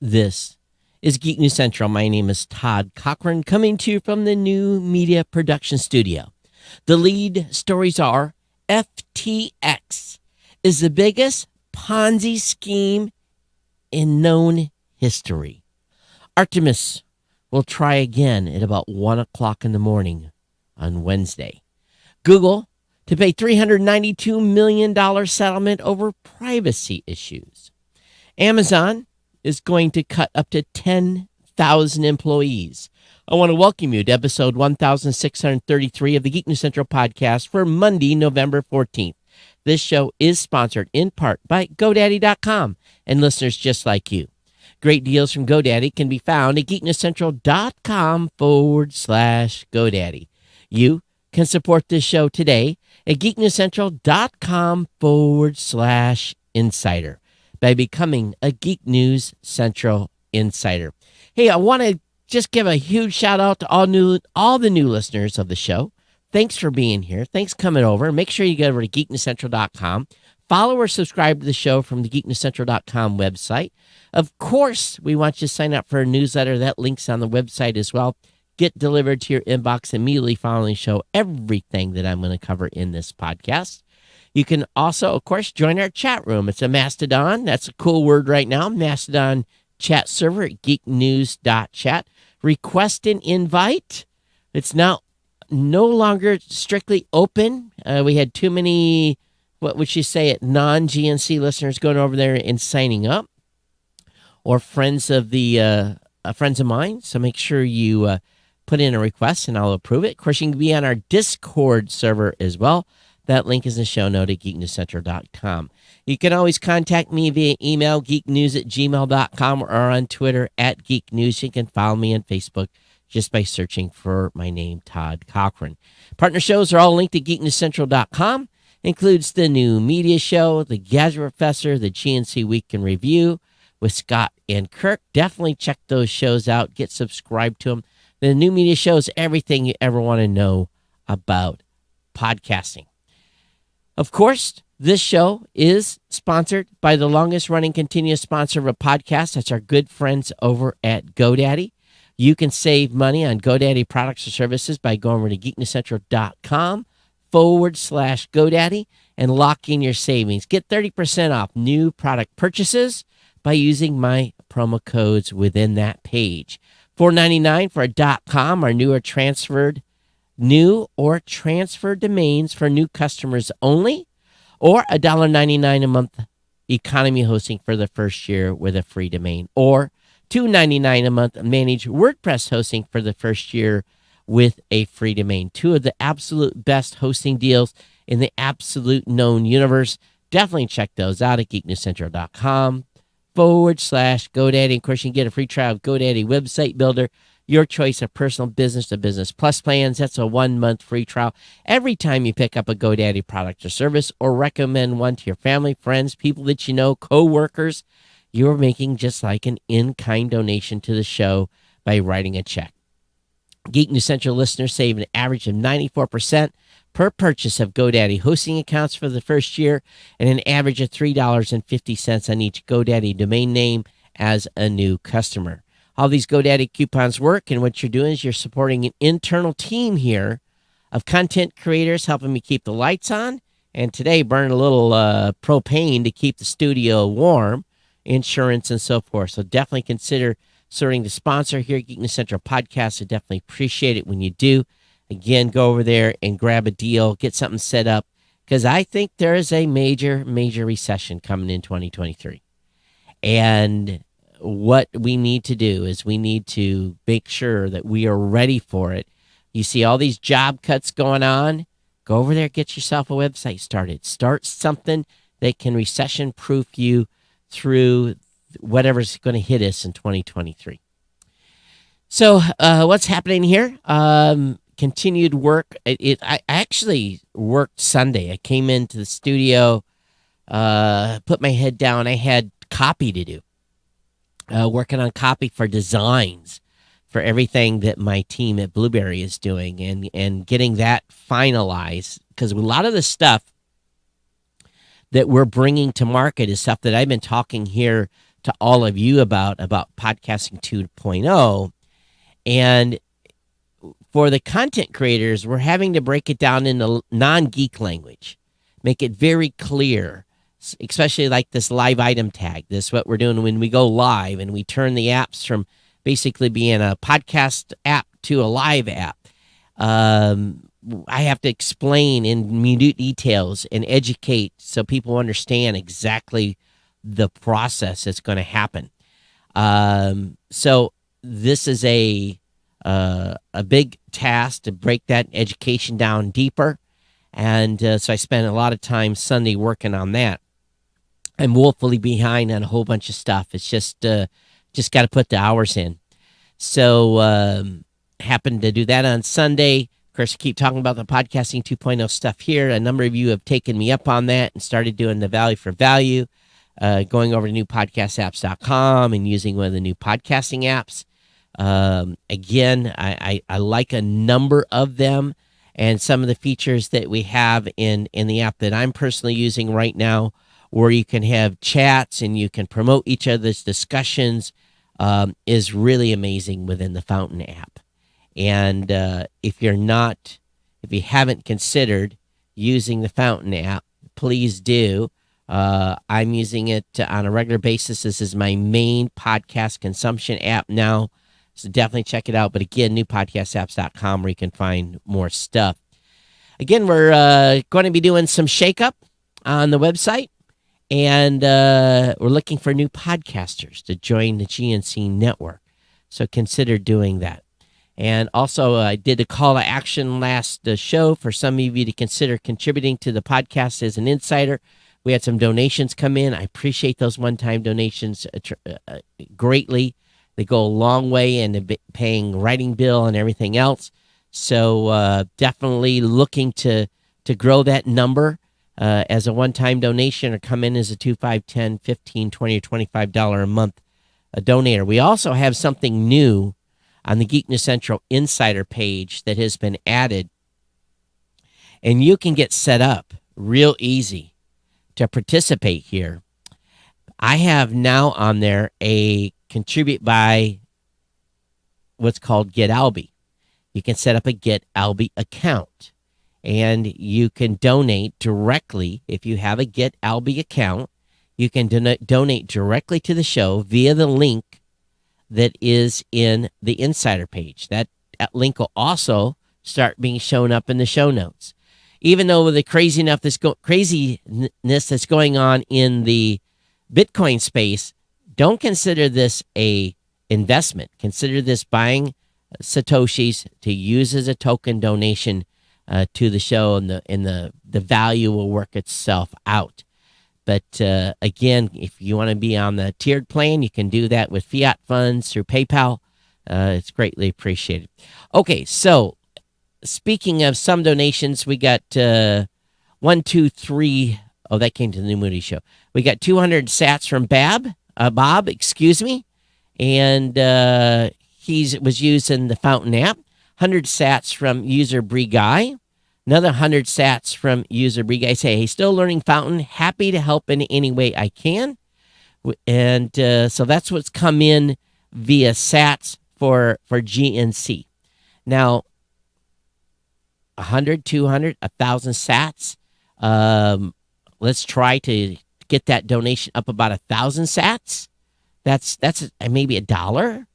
This is Geek News Central. My name is Todd Cochran, coming to you from the New Media Production Studio. The lead stories are FTX is the biggest Ponzi scheme in known history. Artemis will try again at about 1 o'clock in the morning on Wednesday. Google to pay $392 million settlement over privacy issues. Amazon is going to cut up to 10,000 employees. I want to welcome you to episode 1633 of the Geek News Central podcast for Monday, November 14th. This show is sponsored in part by GoDaddy.com and listeners just like you. Great deals from GoDaddy can be found at geeknewscentral.com/GoDaddy. You can support this show today at geeknewscentral.com/insider by becoming a Geek News Central Insider. Hey, I want to just give a huge shout out to all the new listeners of the show. Thanks for being here. Thanks for coming over. Make sure you go over to geeknewscentral.com. Follow or subscribe to the show from the geeknewscentral.com website. Of course, we want you to sign up for a newsletter. That link's on the website as well. Get delivered to your inbox immediately following the show everything that I'm going to cover in this podcast. You can also, of course, join our chat room. It's a Mastodon. That's a cool word right now. Mastodon chat server at geeknews.chat. Request an invite. It's now no longer strictly open. We had too many, what would you say, it non-GNC listeners going over there and signing up, or friends of mine. So make sure you put in a request and I'll approve it. Of course, you can be on our Discord server as well. That link is in the show note at geeknewscentral.com. You can always contact me via email, geeknews@gmail.com, or on Twitter at geeknews. You can follow me on Facebook just by searching for my name, Todd Cochran. Partner shows are all linked at geeknewscentral.com. Includes the New Media Show, the Gadget Professor, the GNC Week in Review with Scott and Kirk. Definitely check those shows out. Get subscribed to them. The New Media Show is everything you ever want to know about podcasting. Of course, this show is sponsored by the longest-running continuous sponsor of a podcast. That's our good friends over at GoDaddy. You can save money on GoDaddy products or services by going over to geeknewscentral.com/GoDaddy and lock in your savings. Get 30% off new product purchases by using my promo codes within that page. $4.99 for a .com or new or transferred domains for new customers only, or $1.99 a month economy hosting for the first year with a free domain, or $2.99 a month managed WordPress hosting for the first year with a free domain. Two of the absolute best hosting deals in the absolute known universe. Definitely check those out at geeknewscentral.com/GoDaddy. Of course, you can get a free trial of GoDaddy Website Builder, your choice of personal business to business plus plans. That's a 1-month free trial every time you pick up a GoDaddy product or service or recommend one to your family, friends, people that you know, co-workers. You're making just like an in-kind donation to the show by writing a check. Geek News Central listeners save an average of 94% per purchase of GoDaddy hosting accounts for the first year, and an average of $3.50 on each GoDaddy domain name as a new customer. How these GoDaddy coupons work, and what you're doing is you're supporting an internal team here of content creators helping me keep the lights on, and today burn a little propane to keep the studio warm, insurance, and so forth. So definitely consider starting to sponsor here at Geek News Central Podcast. I definitely appreciate it when you do. Again, go over there and grab a deal, get something set up, because I think there is a major, major recession coming in 2023. And what we need to do is we need to make sure that we are ready for it. You see all these job cuts going on. Go over there, get yourself a website started. Start something that can recession-proof you through whatever's going to hit us in 2023. So what's happening here? Continued work. I actually worked Sunday. I came into the studio, put my head down. I had copy to do. Working on copy for designs for everything that my team at Blueberry is doing, and getting that finalized, because a lot of the stuff that we're bringing to market is stuff that I've been talking here to all of you about podcasting 2.0. And for the content creators, we're having to break it down into non-geek language, make it very clear, especially like this live item tag. This is what we're doing when we go live and we turn the apps from basically being a podcast app to a live app. I have to explain in minute details and educate so people understand exactly the process that's going to happen. So this is a big task to break that education down deeper. And so I spent a lot of time Sunday working on that. I'm woefully behind on a whole bunch of stuff. It's just got to put the hours in. So happened to do that on Sunday. Of course, I keep talking about the podcasting 2.0 stuff here. A number of you have taken me up on that and started doing the value for value, going over to newpodcastapps.com and using one of the new podcasting apps. Again, I like a number of them, and some of the features that we have in the app that I'm personally using right now, where you can have chats and you can promote each other's discussions, is really amazing within the Fountain app. And if you haven't considered using the Fountain app, please do. I'm using it on a regular basis. This is my main podcast consumption app now. So definitely check it out. But again, newpodcastapps.com where you can find more stuff. Again, we're going to be doing some shakeup on the website. And we're looking for new podcasters to join the GNC network. So consider doing that. And also, I did a call to action last show for some of you to consider contributing to the podcast as an insider. We had some donations come in. I appreciate those one-time donations greatly. They go a long way in paying writing bill and everything else. So definitely looking to grow that number as a one-time donation, or come in as a $2, $5, $10, $15, $20, or $25 a month donator. We also have something new on the Geek News Central Insider page that has been added. And you can get set up real easy to participate here. I have now on there a contribute by what's called Get Alby. You can set up a Get Alby account, and you can donate directly. If you have a Get Alby account, you can donate directly to the show via the link that is in the Insider page. That link will also start being shown up in the show notes. Even though with the craziness that's going on in the Bitcoin space, don't consider this a investment. Consider this buying Satoshis to use as a token donation to the show, and the value will work itself out. But again, if you want to be on the tiered plan, you can do that with fiat funds through PayPal. It's greatly appreciated. Okay, so speaking of some donations, we got 1, 2, 3. Oh, that came to the New Moody Show. We got 200 sats from Bob, excuse me. And he was using the Fountain app. 100 sats from user Bree Guy. Another 100 sats from user Bree Guy. Say, hey, still learning Fountain. Happy to help in any way I can. And so that's what's come in via sats for GNC. Now, 100, 200, 1,000 sats. Let's try to get that donation up about 1,000 sats. That's maybe $1.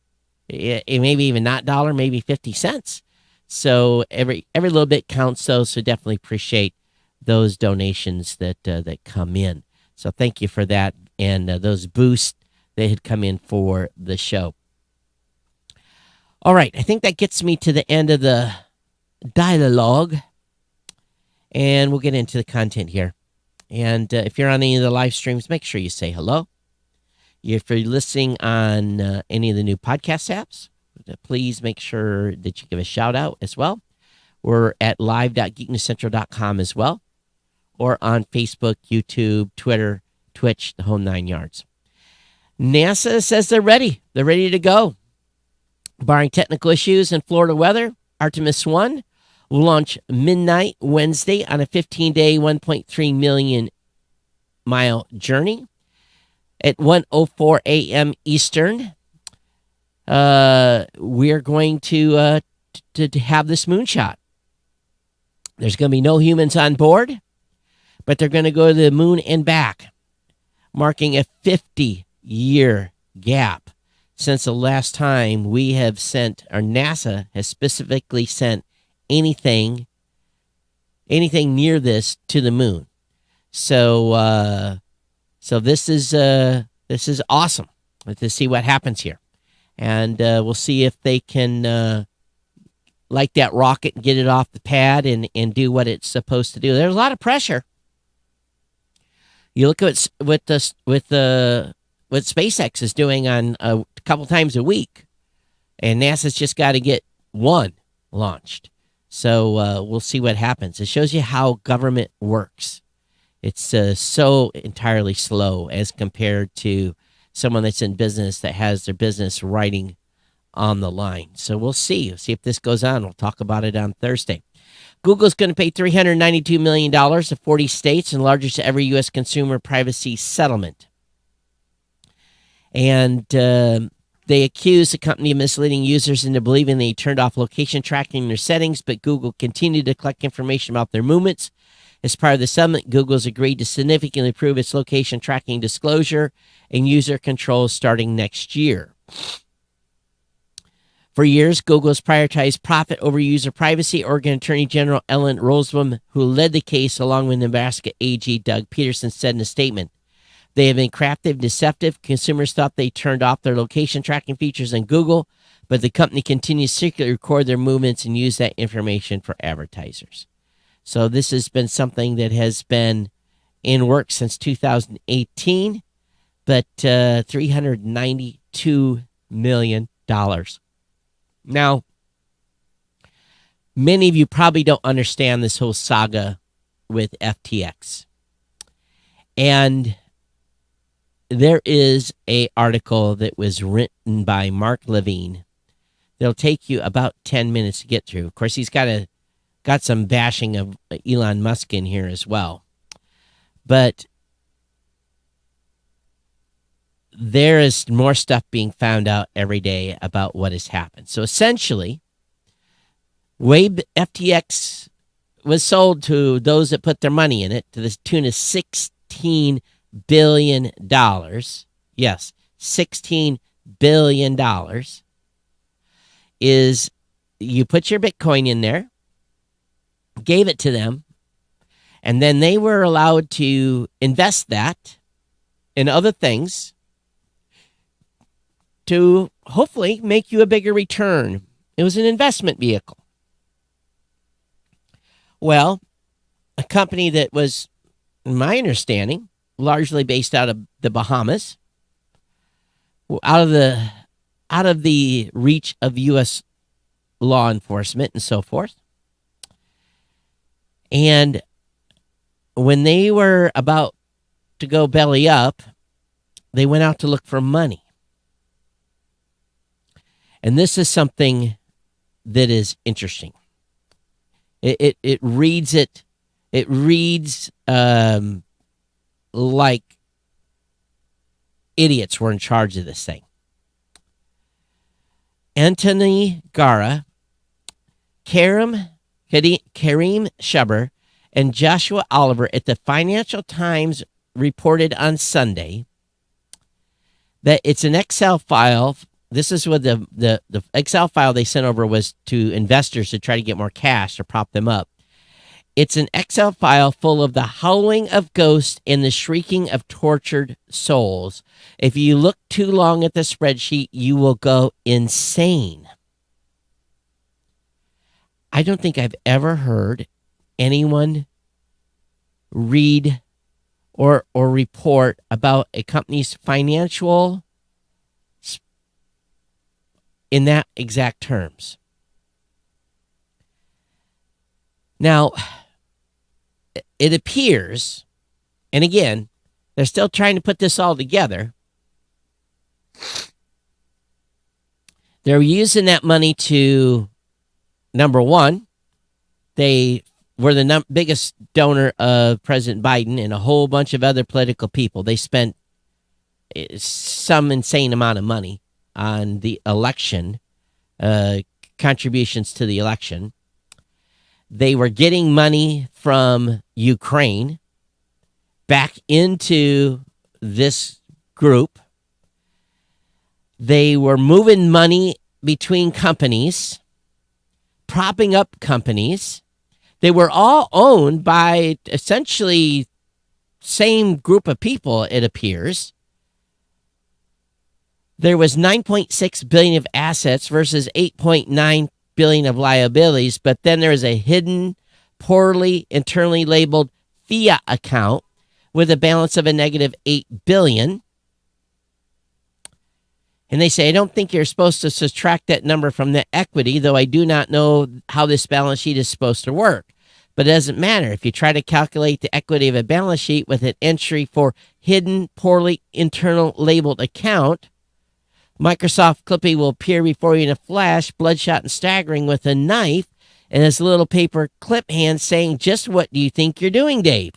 It maybe even not $1, maybe 50 cents. So every little bit counts, though. So definitely appreciate those donations that come in. So thank you for that, and those boosts that had come in for the show. All right, I think that gets me to the end of the dialogue, and we'll get into the content here. And if you're on any of the live streams, make sure you say hello. If you're listening on any of the new podcast apps, please make sure that you give a shout out as well. We're at live.geeknewscentral.com as well, or on Facebook, YouTube, Twitter, Twitch, the whole 9 yards. NASA says they're ready. They're ready to go. Barring technical issues and Florida weather, Artemis 1 will launch midnight Wednesday on a 15-day, 1.3 million mile journey. at 1:04 a.m. Eastern, we're going to have this moonshot. There's going to be no humans on board, but they're going to go to the moon and back, marking a 50-year gap since the last time we have sent, or NASA has specifically sent anything near this to the moon. So this is awesome to see what happens here, and we'll see if they can light that rocket and get it off the pad and do what it's supposed to do. There's a lot of pressure. You look at what SpaceX is doing on a couple times a week, and NASA's just got to get one launched. So we'll see what happens. It shows you how government works. It's so entirely slow as compared to someone that's in business that has their business riding on the line. So we'll see. We'll see if this goes on. We'll talk about it on Thursday. Google's going to pay $392 million to 40 states and largest ever U.S. consumer privacy settlement. And they accused the company of misleading users into believing they turned off location tracking in their settings, but Google continued to collect information about their movements. As part of the settlement, Google's agreed to significantly improve its location tracking disclosure and user controls starting next year. For years, Google has prioritized profit over user privacy. Oregon Attorney General Ellen Rosenblum, who led the case along with Nebraska AG Doug Peterson, said in a statement, "They have been crafty and deceptive. Consumers thought they turned off their location tracking features on Google, but the company continues to secretly record their movements and use that information for advertisers." So this has been something that has been in work since 2018, but $392 million. Now, many of you probably don't understand this whole saga with FTX. And there is an article that was written by Mark Levine. That'll take you about 10 minutes to get through. Of course, he's got some bashing of Elon Musk in here as well. But there is more stuff being found out every day about what has happened. So essentially, FTX was sold to those that put their money in it to the tune of $16 billion. Yes, $16 billion is you put your Bitcoin in there, gave it to them, and then they were allowed to invest that in other things to hopefully make you a bigger return. It was an investment vehicle. Well, a company that was, in my understanding, largely based out of the Bahamas, out of the reach of U.S. law enforcement and so forth. And when they were about to go belly up, they went out to look for money. And this is something that is interesting. It reads like idiots were in charge of this thing. Anthony Gara, Karim Shuber, and Joshua Oliver at the Financial Times reported on Sunday that it's an Excel file. This is what the Excel file they sent over was to investors to try to get more cash to prop them up. It's an Excel file full of the howling of ghosts and the shrieking of tortured souls. If you look too long at the spreadsheet, you will go insane. I don't think I've ever heard anyone read or report about a company's financial in that exact terms. Now, it appears, and again, they're still trying to put this all together. They're using that money to, number one, they were the biggest donor of President Biden and a whole bunch of other political people. They spent some insane amount of money on the election, contributions to the election. They were getting money from Ukraine back into this group. They were moving money between companies, propping up companies. They were all owned by essentially same group of people, it appears. There was $9.6 billion of assets versus $8.9 billion of liabilities, but then there is a hidden, poorly internally labeled fiat account with a balance of a negative $8 billion. And they say, I don't think you're supposed to subtract that number from the equity, though I do not know how this balance sheet is supposed to work. But it doesn't matter. If you try to calculate the equity of a balance sheet with an entry for hidden, poorly internal labeled account, Microsoft Clippy will appear before you in a flash, bloodshot and staggering with a knife and his little paper clip hand saying, just what do you think you're doing, Dave?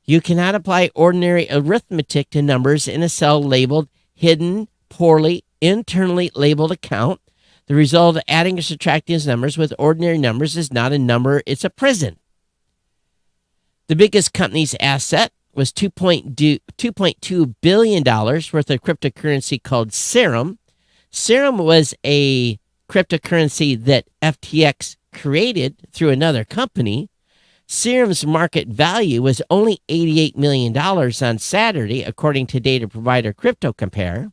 You cannot apply ordinary arithmetic to numbers in a cell labeled hidden, poorly, internally labeled account. The result of adding or subtracting these numbers with ordinary numbers is not a number, it's a prison. The biggest company's asset was $2.2 billion worth of cryptocurrency called Serum. Serum was a cryptocurrency that FTX created through another company. Serum's market value was only $88 million on Saturday, according to data provider Crypto Compare.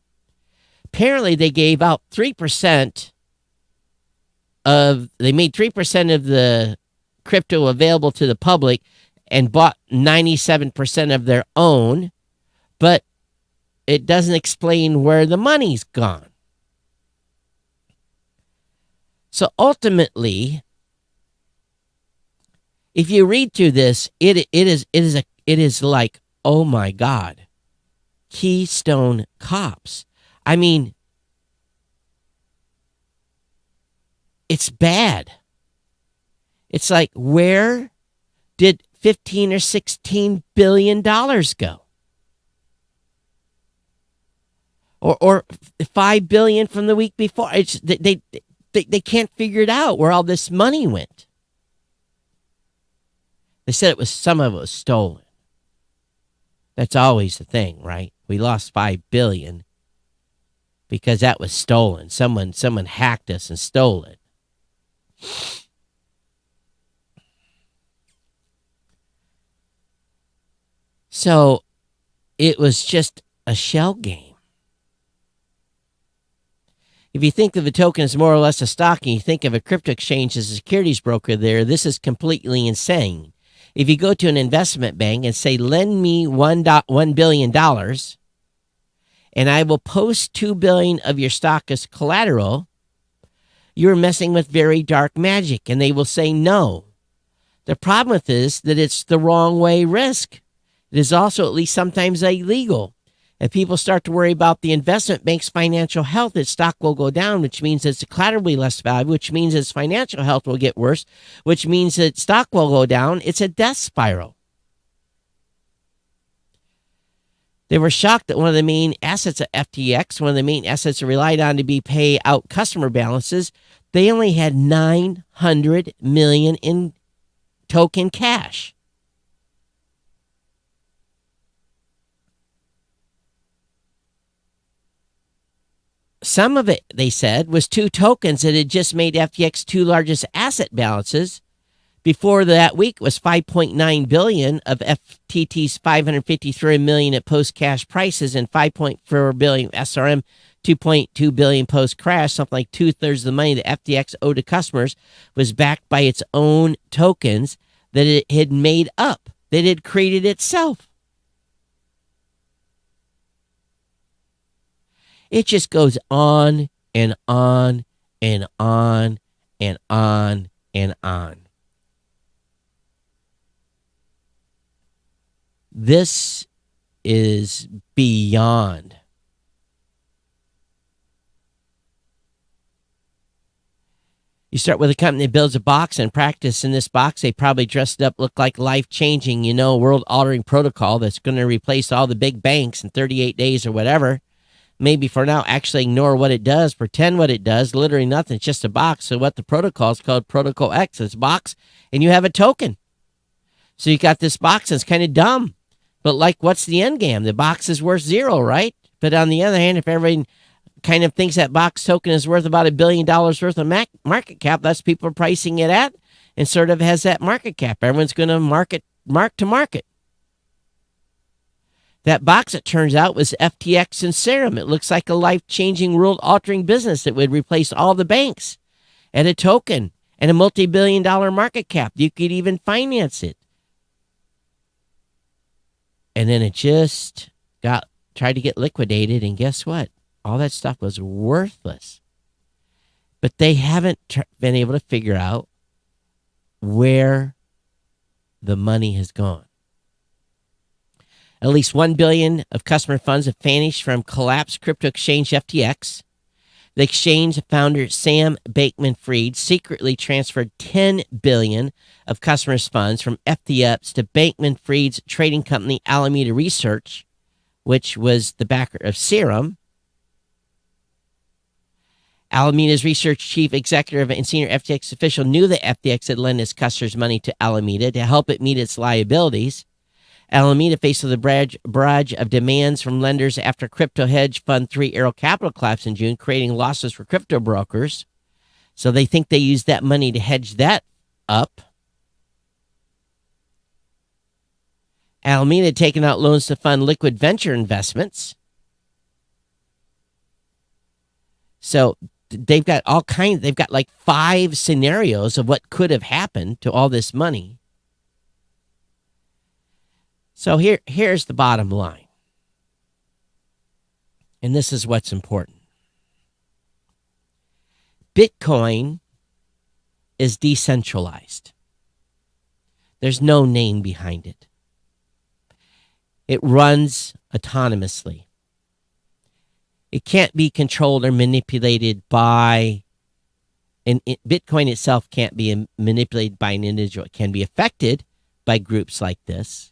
Apparently, they gave out 3% they made 3% of the crypto available to the public and bought 97% of their own, but it doesn't explain where the money's gone. So ultimately, if you read through this, it is like, oh my God, Keystone Cops. I mean, it's bad. It's like, where did 15 or 16 billion dollars go? Or 5 billion from the week before. It's they can't figure it out where all this money went. They said some of it was stolen. That's always the thing, right? We lost 5 billion because that was stolen. Someone hacked us and stole it. So it was just a shell game. If you think of a token as more or less a stock and you think of a crypto exchange as a securities broker there, this is completely insane. If you go to an investment bank and say, lend me $1 billion and I will post $2 billion of your stock as collateral, you're messing with very dark magic, and they will say no. The problem with this is that it's the wrong way risk. It is also at least sometimes illegal. If people start to worry about the investment bank's financial health, its stock will go down, which means its collateral will be less valuable, which means its financial health will get worse, which means that stock will go down. It's a death spiral. They were shocked that one of the main assets of FTX, one of the main assets relied on to pay out customer balances, they only had $900 million in token cash. Some of it, they said, was 2 tokens that had just made FTX 2 largest asset balances. Before that week was $5.9 billion of FTT's $553 million at post-cash prices and $5.4 billion SRM, $2.2 billion post-crash. Something like 2/3 of the money that FTX owed to customers was backed by its own tokens that it had made up, that it had created itself. It just goes on and on and on and on and on. This is beyond. You start with a company that builds a box and practice in this box. They probably dressed it up, look like life-changing, world-altering protocol that's going to replace all the big banks in 38 days or whatever. Maybe for now, actually ignore what it does, pretend what it does, literally nothing. It's just a box. So what the protocol is called Protocol X. It's a box, and you have a token. So you got this box that's kind of dumb. But what's the end game? The box is worth zero, right? But on the other hand, if everybody kind of thinks that box token is worth about $1 billion worth of market cap, that's people are pricing it at, and sort of has that market cap. Everyone's going to mark to market. That box, it turns out, was FTX and Serum. It looks like a life-changing, world-altering business that would replace all the banks and a token and a multi-billion-dollar market cap. You could even finance it. And then it just tried to get liquidated, and guess what? All that stuff was worthless. But they haven't been able to figure out where the money has gone. At least $1 billion of customer funds have vanished from collapsed crypto exchange FTX. The exchange founder Sam Bankman-Fried secretly transferred $10 billion of customers' funds from FTX to Bankman-Fried's trading company Alameda Research, which was the backer of Serum. Alameda's research chief executive and senior FTX official knew that FTX had lent its customers money to Alameda to help it meet its liabilities. Alameda faced with a barrage of demands from lenders after crypto hedge fund 3 Arrow Capital collapsed in June, creating losses for crypto brokers. So they think they used that money to hedge that up. Alameda had taken out loans to fund liquid venture investments. So they've got they've got 5 scenarios of what could have happened to all this money. So here's the bottom line. And this is what's important. Bitcoin is decentralized. There's no name behind it. It runs autonomously. It can't be controlled or manipulated by, and Bitcoin itself can't be manipulated by an individual. It can be affected by groups like this.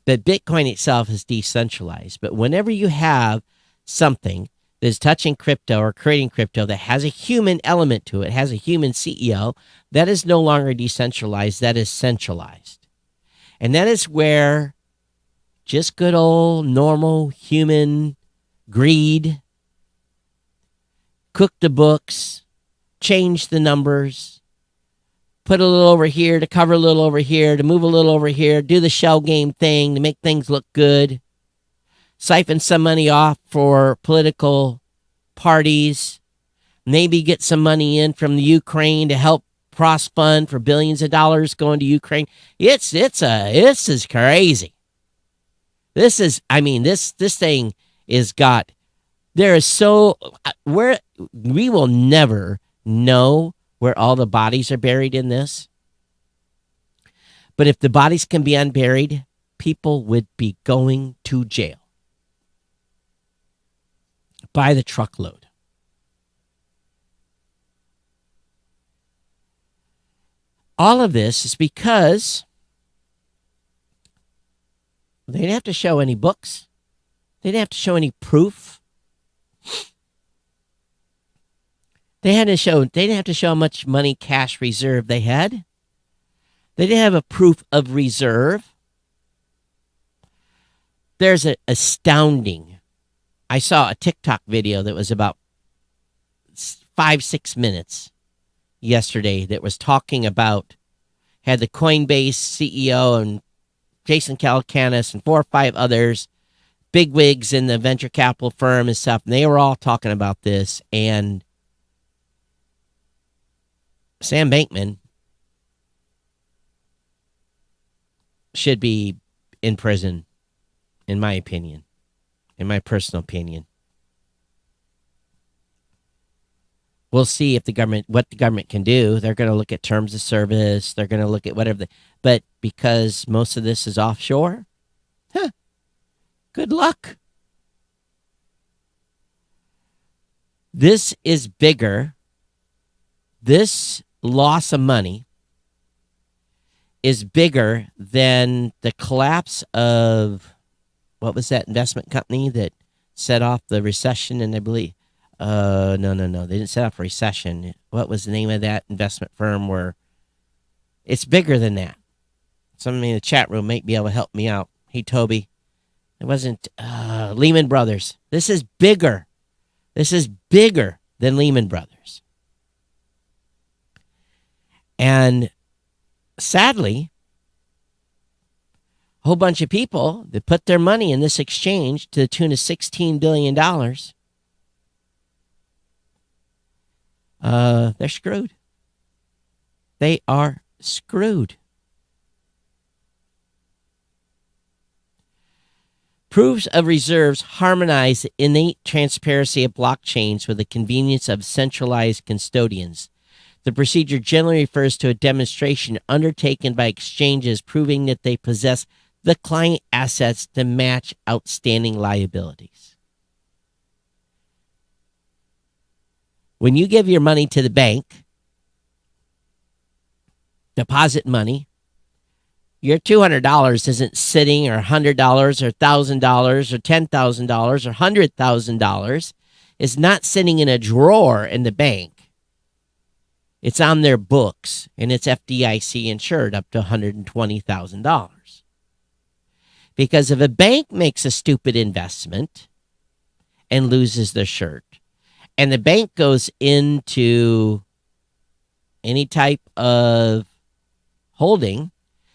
But Bitcoin itself is decentralized. But whenever you have something that is touching crypto or creating crypto that has a human element to it, has a human CEO, that is no longer decentralized. That is centralized. And that is where just good old normal human greed, cook the books, change the numbers, put a little over here to cover a little over here, to move a little over here, do the shell game thing to make things look good, siphon some money off for political parties, maybe get some money in from the Ukraine to help cross fund for billions of dollars going to Ukraine. This is crazy. This thing is where we will never know where all the bodies are buried in this. But if the bodies can be unburied, people would be going to jail by the truckload. All of this is because they didn't have to show any books. They didn't have to show any proof. They didn't have to show how much money, cash reserve they had. They didn't have a proof of reserve. There's an astounding. I saw a TikTok video that was about 5-6 minutes yesterday that was talking about, had the Coinbase CEO and Jason Calacanis and 4 or 5 others, bigwigs in the venture capital firm and stuff, and they were all talking about this. And Sam Bankman should be in prison, in my opinion, in my personal opinion. We'll see if what the government can do. They're going to look at terms of service. They're going to look at whatever. But because most of this is offshore, good luck. This is bigger This loss of money is bigger than the collapse of, what was that investment company that set off the recession? And I believe, no, they didn't set off a recession. What was the name of that investment firm where it's bigger than that? Somebody in the chat room might be able to help me out. Hey, Toby. It wasn't Lehman Brothers. This is bigger. This is bigger than Lehman Brothers. And sadly, a whole bunch of people that put their money in this exchange to the tune of $16 billion, they're screwed. They are screwed. Proofs of reserves harmonize the innate transparency of blockchains with the convenience of centralized custodians. The procedure generally refers to a demonstration undertaken by exchanges proving that they possess the client assets to match outstanding liabilities. When you give your money to the bank, deposit money, your $200 isn't sitting, or $100 or $1,000 or $10,000 or $100,000 is not sitting in a drawer in the bank. It's on their books, and it's FDIC insured up to $120,000. Because if a bank makes a stupid investment and loses their shirt, and the bank goes into any type of holding,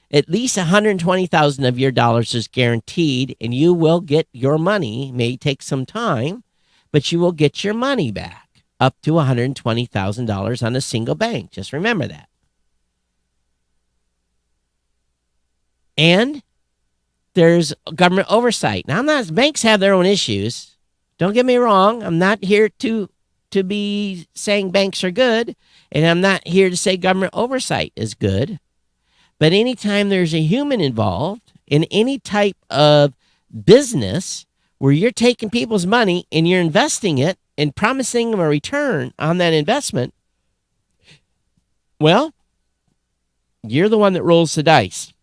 at least $120,000 of your dollars is guaranteed, and you will get your money. It may take some time, but you will get your money back up to $120,000 on a single bank. Just remember that. And there's government oversight. Now, banks have their own issues. Don't get me wrong. I'm not here to be saying banks are good, and I'm not here to say government oversight is good. But anytime there's a human involved in any type of business where you're taking people's money and you're investing it and promising them a return on that investment, well, you're the one that rolls the dice.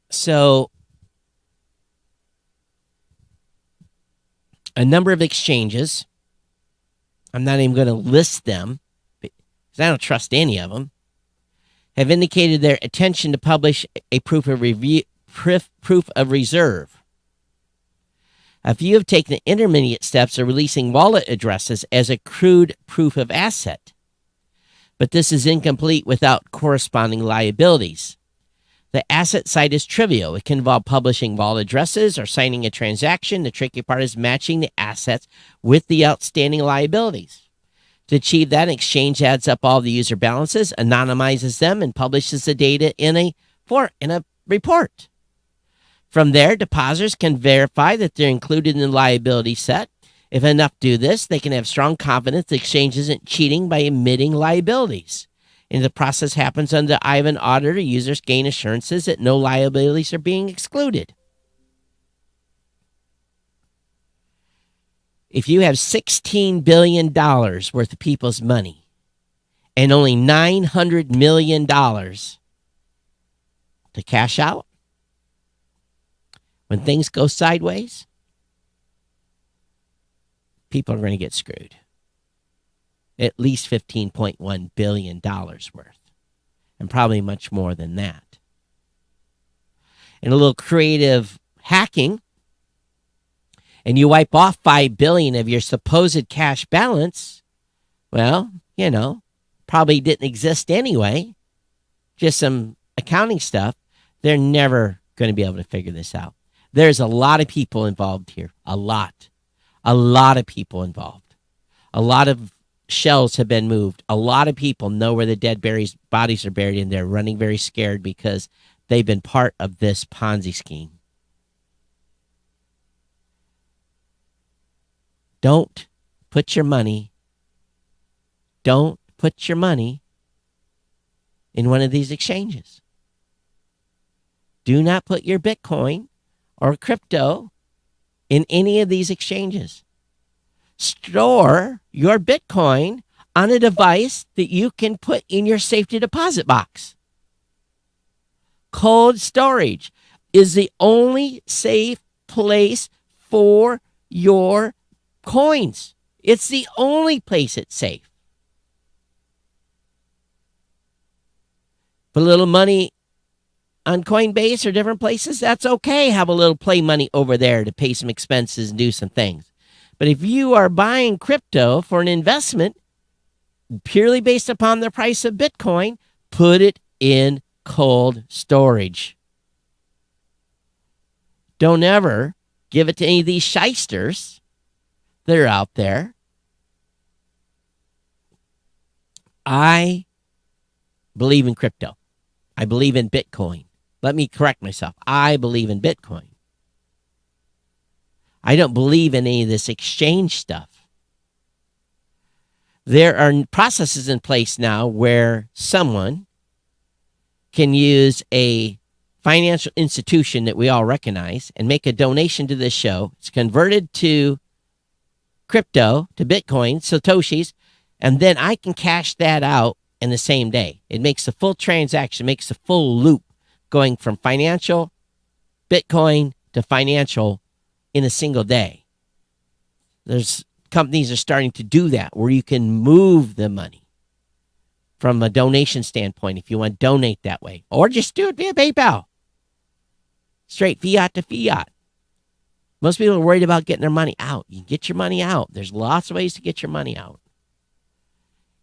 So a number of exchanges, I'm not even going to list them because I don't trust any of them, have indicated their intention to publish a proof of reserve. A few have taken the intermediate steps of releasing wallet addresses as a crude proof of asset. But this is incomplete without corresponding liabilities. The asset side is trivial. It can involve publishing wallet addresses or signing a transaction. The tricky part is matching the assets with the outstanding liabilities. To achieve that, an exchange adds up all the user balances, anonymizes them, and publishes the data in a report. From there, depositors can verify that they're included in the liability set. If enough do this, they can have strong confidence the exchange isn't cheating by omitting liabilities. And the process happens under the eye of an auditor. Users gain assurances that no liabilities are being excluded. If you have $16 billion worth of people's money and only $900 million to cash out, when things go sideways, people are going to get screwed. At least $15.1 billion worth, and probably much more than that. And a little creative hacking, and you wipe off $5 billion of your supposed cash balance, well, probably didn't exist anyway. Just some accounting stuff. They're never going to be able to figure this out. There's a lot of people involved here. A lot of people involved. A lot of shells have been moved. A lot of people know where the dead bodies are buried, and they're running very scared because they've been part of this Ponzi scheme. Don't put your money in one of these exchanges. Do not put your Bitcoin or crypto in any of these exchanges. Store your Bitcoin on a device that you can put in your safety deposit box. Cold storage is the only safe place for your coins. It's the only place it's safe. Put a little money on Coinbase or different places, that's okay. Have a little play money over there to pay some expenses and do some things. But if you are buying crypto for an investment purely based upon the price of Bitcoin, put it in cold storage. Don't ever give it to any of these shysters that are out there. I believe in crypto. I believe in Bitcoin. Let me correct myself. I believe in Bitcoin. I don't believe in any of this exchange stuff. There are processes in place now where someone can use a financial institution that we all recognize and make a donation to this show. It's converted to crypto, to Bitcoin, Satoshis, and then I can cash that out in the same day. It makes the full transaction, makes the full loop going from financial Bitcoin to financial in a single day. There's companies are starting to do that where you can move the money from a donation standpoint if you want to donate that way, or just do it via PayPal. Straight fiat to fiat. Most people are worried about getting their money out. You can get your money out. There's lots of ways to get your money out.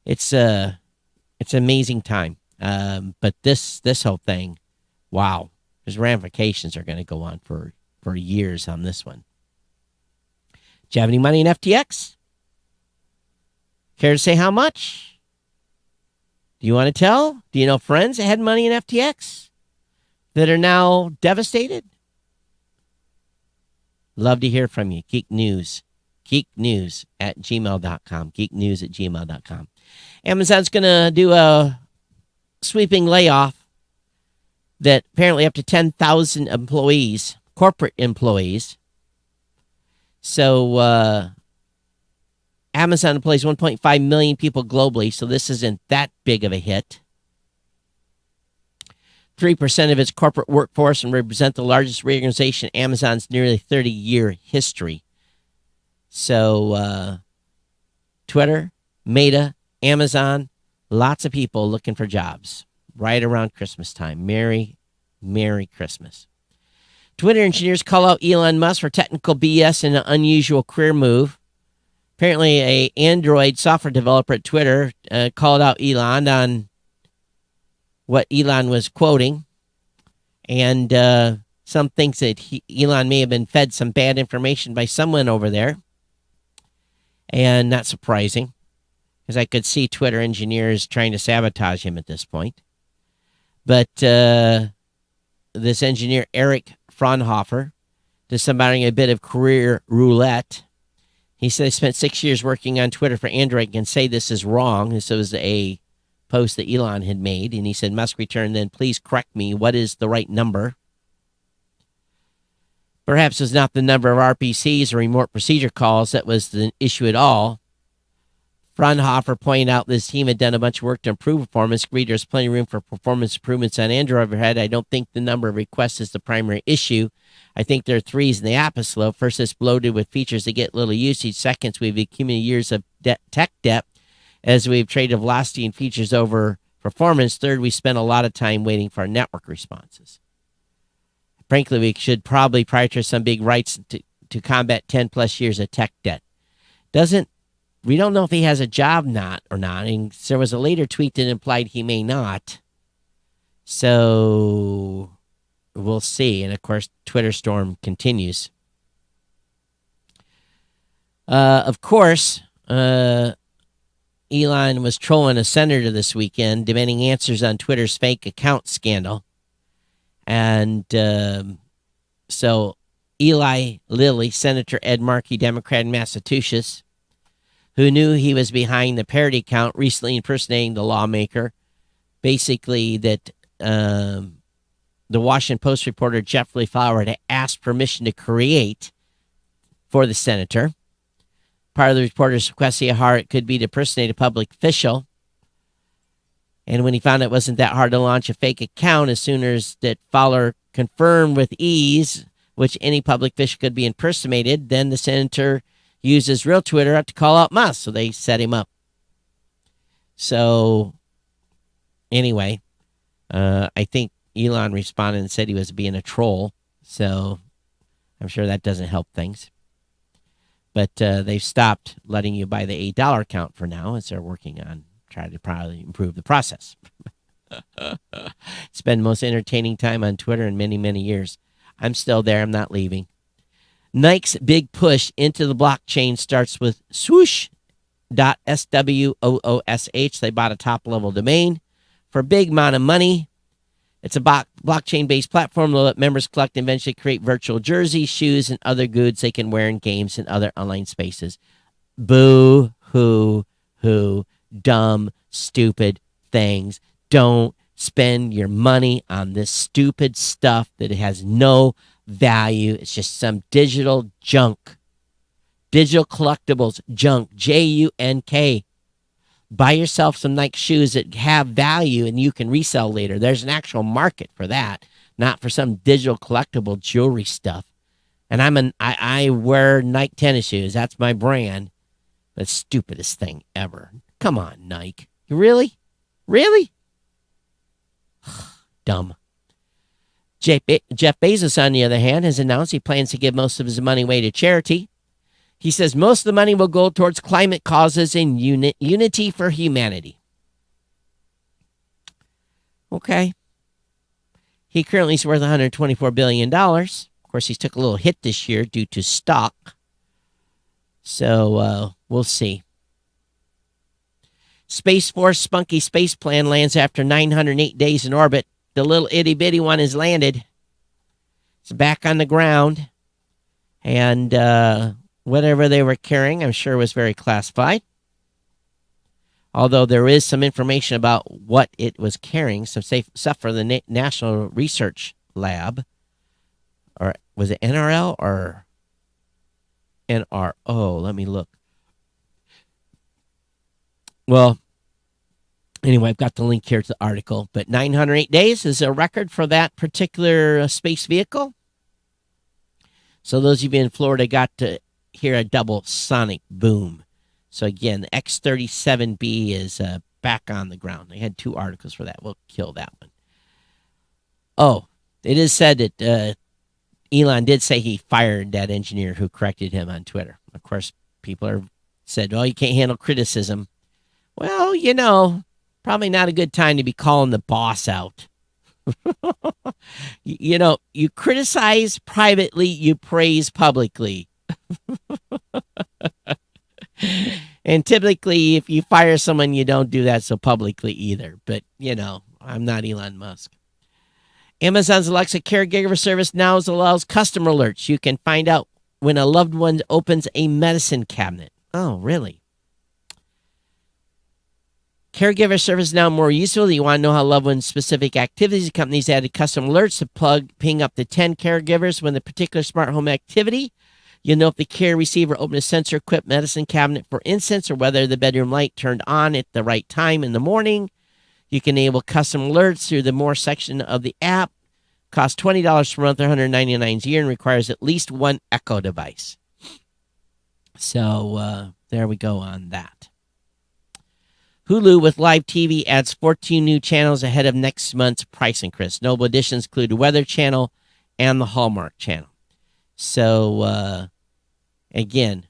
It's an amazing time. But this whole thing, wow, there's ramifications are going to go on for years on this one. Do you have any money in FTX? Care to say how much? Do you want to tell? Do you know friends that had money in FTX that are now devastated? Love to hear from you. Geeknews at gmail.com. Geeknews at gmail.com. Amazon's going to do a sweeping layoff that apparently up to 10,000 employees, corporate employees. So Amazon employs 1.5 million people globally, so this isn't that big of a hit. 3% of its corporate workforce and represent the largest reorganization in Amazon's nearly 30-year history. So Twitter, Meta, Amazon, lots of people looking for jobs right around Christmas time. Merry Christmas. Twitter engineers call out Elon Musk for technical BS and an unusual career move. Apparently, an Android software developer at Twitter called out Elon on what Elon was quoting. And some thinks that Elon may have been fed some bad information by someone over there. And not surprising, because I could see Twitter engineers trying to sabotage him at this point. But this engineer, Eric Fraunhofer, does somebody a bit of career roulette. He said he spent 6 years working on Twitter for Android and can say this is wrong. This was a post that Elon had made. And he said, Musk returned, then please correct me. What is the right number? Perhaps it was not the number of RPCs or remote procedure calls that was the issue at all. Fraunhofer pointed out this team had done a bunch of work to improve performance. Agreed there's plenty of room for performance improvements on Android overhead. I don't think the number of requests is the primary issue. I think there are threes in the app is slow. First, it's bloated with features that get little usage. Second, we've accumulated years of tech debt as we've traded velocity and features over performance. Third, we spent a lot of time waiting for our network responses. Frankly, we should probably prioritize some big rights to combat 10 plus years of tech debt. We don't know if he has a job or not. And there was a later tweet that implied he may not. So we'll see. And of course, Twitter storm continues. Of course, Elon was trolling a senator this weekend, demanding answers on Twitter's fake account scandal. And so Eli Lilly, Senator Ed Markey, Democrat in Massachusetts, who knew he was behind the parody account, recently impersonating the lawmaker, basically that the Washington Post reporter Jeff Lee Flower had asked permission to create for the senator. Part of the reporter's request to see how it could be to impersonate a public official. And when he found it wasn't that hard to launch a fake account, as soon as that Fowler confirmed with ease which any public official could be impersonated, then the senator used his real Twitter to call out Musk. So they set him up. So anyway, I think Elon responded and said he was being a troll. So I'm sure that doesn't help things. But they've stopped letting you buy the $8 account for now, as they're working on trying to probably improve the process. Spend the most entertaining time on Twitter in many, many years. I'm still there. I'm not leaving. Nike's big push into the blockchain starts with swoosh.swoosh. They bought a top-level domain for a big amount of money. It's a blockchain-based platform that let members collect and eventually create virtual jerseys, shoes, and other goods they can wear in games and other online spaces. Boo, hoo, dumb, stupid things. Don't spend your money on this stupid stuff that has no value. It's just some digital junk. Digital collectibles junk. Junk. Buy yourself some Nike shoes that have value and you can resell later. There's an actual market for that, not for some digital collectible jewelry stuff. And I wear Nike tennis shoes. That's my brand. The stupidest thing ever. Come on, Nike. You really? Really? Dumb. Jeff Bezos, on the other hand, has announced he plans to give most of his money away to charity. He says most of the money will go towards climate causes and unity for humanity. Okay. He currently is worth $124 billion. Of course, he's took a little hit this year due to stock. So we'll see. Space Force spunky space plan lands after 908 days in orbit. The little itty-bitty one has landed. It's back on the ground. And whatever they were carrying, I'm sure was very classified. Although there is some information about what it was carrying, some safe stuff for the National Research Lab. Or was it NRL or NRO? Let me look. Well, anyway, I've got the link here to the article. But 908 days is a record for that particular space vehicle. So those of you in Florida got to hear a double sonic boom. So again, the X-37B is back on the ground. They had two articles for that. We'll kill that one. Oh, it is said that Elon did say he fired that engineer who corrected him on Twitter. Of course, people are said, oh, you can't handle criticism. Well, you know, probably not a good time to be calling the boss out. You know, you criticize privately, you praise publicly. And typically, if you fire someone, you don't do that so publicly either. But, you know, I'm not Elon Musk. Amazon's Alexa caregiver service now allows customer alerts. You can find out when a loved one opens a medicine cabinet. Oh, really? Caregiver service is now more useful. You want to know how loved one's specific activities. Companies added custom alerts to ping up to 10 caregivers when the particular smart home activity. You'll know if the care receiver opened a sensor-equipped medicine cabinet, for instance, or whether the bedroom light turned on at the right time in the morning. You can enable custom alerts through the More section of the app. Costs $20 per month or $199 a year and requires at least one Echo device. So there we go on that. Hulu with live TV adds 14 new channels ahead of next month's price increase. Notable additions include the Weather Channel and the Hallmark Channel. So, again,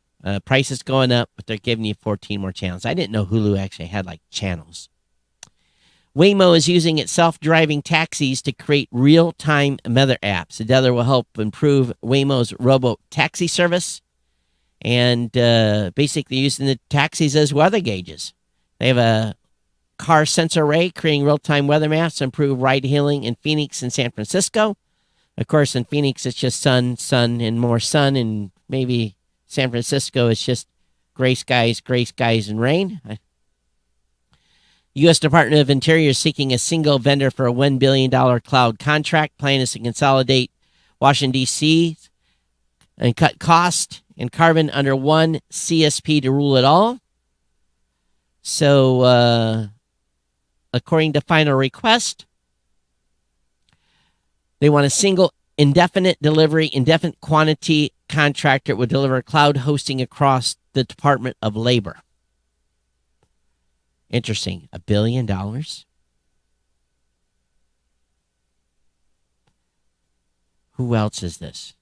price is going up, but they're giving you 14 more channels. I didn't know Hulu actually had, like, channels. Waymo is using its self-driving taxis to create real-time weather apps. The other will help improve Waymo's robo-taxi service and basically using the taxis as weather gauges. They have a car sensor array creating real-time weather maps to improve ride-hailing in Phoenix and San Francisco. Of course, in Phoenix, it's just sun, and more sun, and maybe San Francisco, it's just gray skies, and rain. U.S. Department of Interior is seeking a single vendor for a $1 billion cloud contract. Plan is to consolidate Washington, D.C., and cut cost and carbon under one CSP to rule it all. So, according to final request, they want a single indefinite delivery, indefinite quantity contractor would deliver cloud hosting across the Department of Labor. Interesting. $1 billion? Who else is this?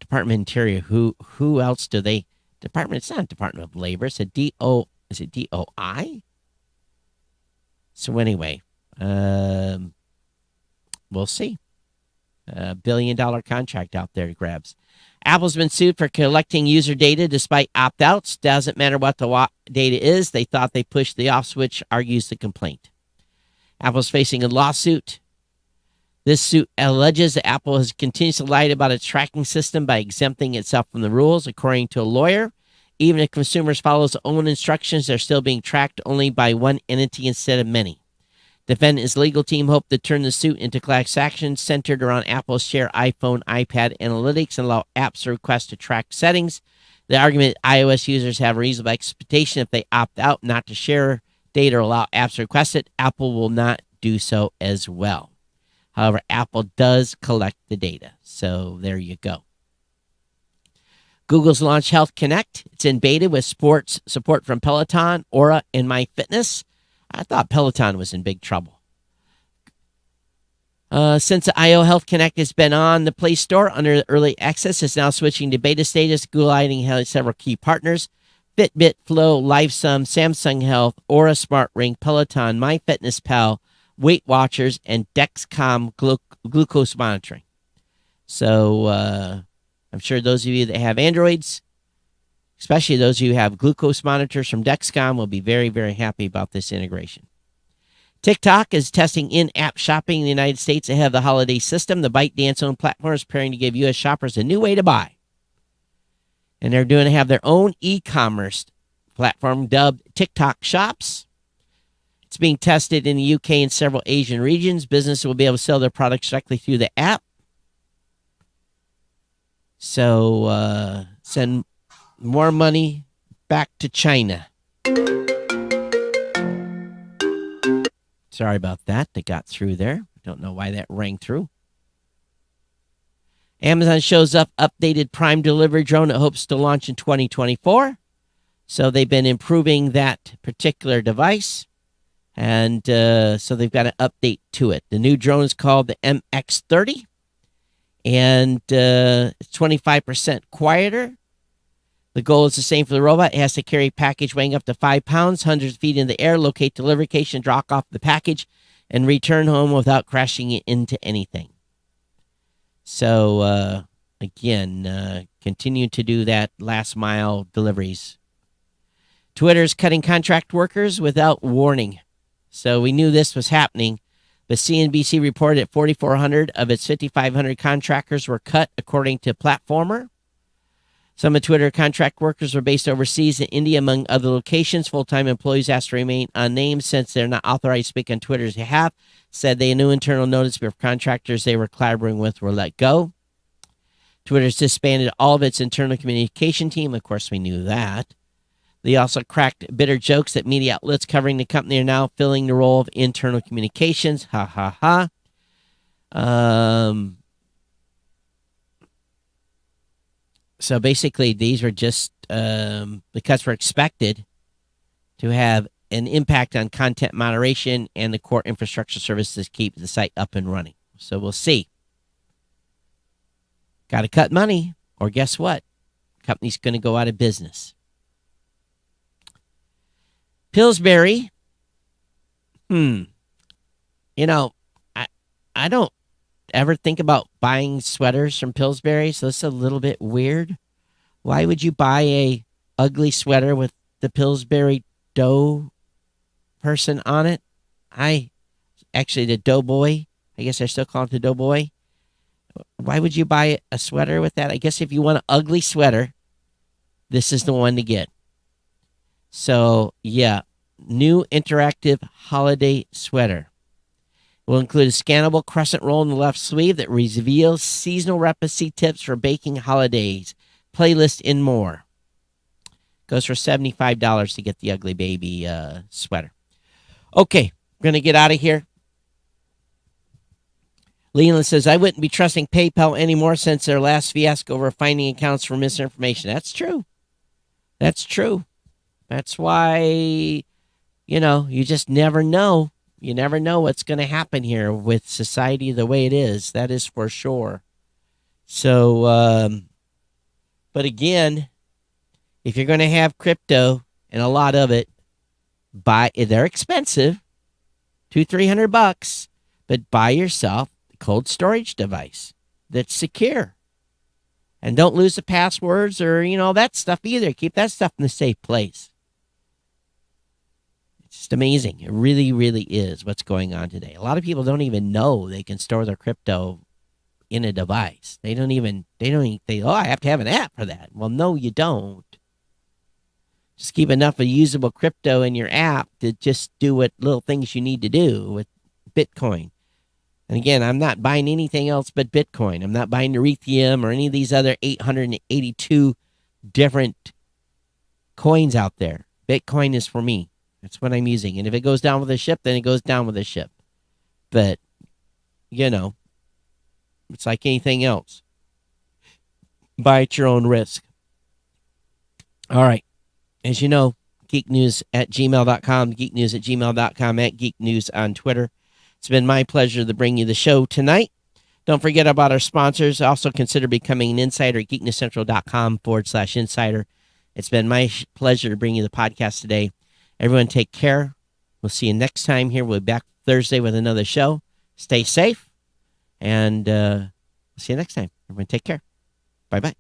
Department of Interior. Who else do they? Department. It's not Department of Labor. It's a DO. Is it DOI? So anyway, we'll see. $1 billion contract out there to grabs. Apple's been sued for collecting user data despite opt-outs. Doesn't matter what the data is. They thought they pushed the off switch, argues the complaint. Apple's facing a lawsuit. This suit alleges that Apple has continuously lied about its tracking system by exempting itself from the rules, according to a lawyer. Even if consumers follow their own instructions, they're still being tracked only by one entity instead of many. Defendant's legal team hoped to turn the suit into class action centered around Apple's share iPhone, iPad analytics and allow apps to request to track settings. The argument iOS users have a reasonable expectation if they opt out not to share data or allow apps to request it, Apple will not do so as well. However, Apple does collect the data. So there you go. Google's launched Health Connect. It's in beta with sports support from Peloton, Aura, and MyFitness. I thought Peloton was in big trouble. Since the IO Health Connect has been on the Play Store under early access, it's now switching to beta status. Google adding several key partners: Fitbit, Flow, LifeSum, Samsung Health, Aura Smart Ring, Peloton, MyFitnessPal, Weight Watchers, and Dexcom glucose monitoring. So I'm sure those of you that have Androids, especially those of you who have glucose monitors from Dexcom, will be very, very happy about this integration. TikTok is testing in-app shopping in the United States ahead of the holiday system. The ByteDance-owned platform is preparing to give U.S. shoppers a new way to buy. And they're going to have their own e-commerce platform dubbed TikTok Shops. It's being tested in the UK and several Asian regions. Businesses will be able to sell their products directly through the app. So send more money back to China. Sorry about that. They got through there. Don't know why that rang through. Amazon shows up updated Prime delivery drone it hopes to launch in 2024. So they've been improving that particular device. And so they've got an update to it. The new drone is called the MX-30. And it's 25% quieter. The goal is the same for the robot. It has to carry a package weighing up to 5 pounds, hundreds of feet in the air, locate delivery location, drop off the package, and return home without crashing it into anything. So, again, continue to do that last mile deliveries. Twitter's cutting contract workers without warning. So we knew this was happening, but CNBC reported that 4,400 of its 5,500 contractors were cut, according to Platformer. Some of Twitter contract workers were based overseas in India, among other locations. Full-time employees asked to remain unnamed since they're not authorized to speak on Twitter's behalf. Said they had no internal notice before contractors they were collaborating with were let go. Twitter's disbanded all of its internal communication team. Of course, we knew that. They also cracked bitter jokes that media outlets covering the company are now filling the role of internal communications. Ha, ha, ha. So basically, these were just because we're expected to have an impact on content moderation and the core infrastructure services to keep the site up and running. So we'll see. Got to cut money, or guess what? Company's going to go out of business. Pillsbury. You know, I don't ever think about buying sweaters from Pillsbury, so it's a little bit weird. Why would you buy a ugly sweater with the Pillsbury dough person on it? Actually the Doughboy. I guess I still call it the Doughboy. Why would you buy a sweater with that? I guess if you want an ugly sweater, this is the one to get. So, yeah, new interactive holiday sweater. Will include a scannable crescent roll in the left sleeve that reveals seasonal recipe tips for baking holidays. playlist, and more. Goes for $75 to get the Ugly Baby sweater. Okay, we're going to get out of here. Leland says, I wouldn't be trusting PayPal anymore since their last fiasco over finding accounts for misinformation. That's true. That's true. That's why, you just never know. You never know what's going to happen here with society the way it is. That is for sure. So, but again, if you're going to have crypto and a lot of it, they're expensive, $200-$300, but buy yourself a cold storage device that's secure. And don't lose the passwords or, that stuff either. Keep that stuff in a safe place. It's just amazing. It really, really is what's going on today. A lot of people don't even know they can store their crypto in a device. They don't even think, I have to have an app for that. Well, no, you don't. Just keep enough of usable crypto in your app to just do what little things you need to do with Bitcoin. And again, I'm not buying anything else but Bitcoin. I'm not buying Ethereum or any of these other 882 different coins out there. Bitcoin is for me. That's what I'm using. And if it goes down with a ship, then it goes down with a ship. But, it's like anything else. Buy at your own risk. All right. As you know, geeknews@gmail.com, geeknews@gmail.com, @geeknews on Twitter. It's been my pleasure to bring you the show tonight. Don't forget about our sponsors. Also consider becoming an insider at geeknewscentral.com/insider. It's been my pleasure to bring you the podcast today. Everyone take care. We'll see you next time here. We'll be back Thursday with another show. Stay safe, and we'll see you next time. Everyone take care. Bye-bye.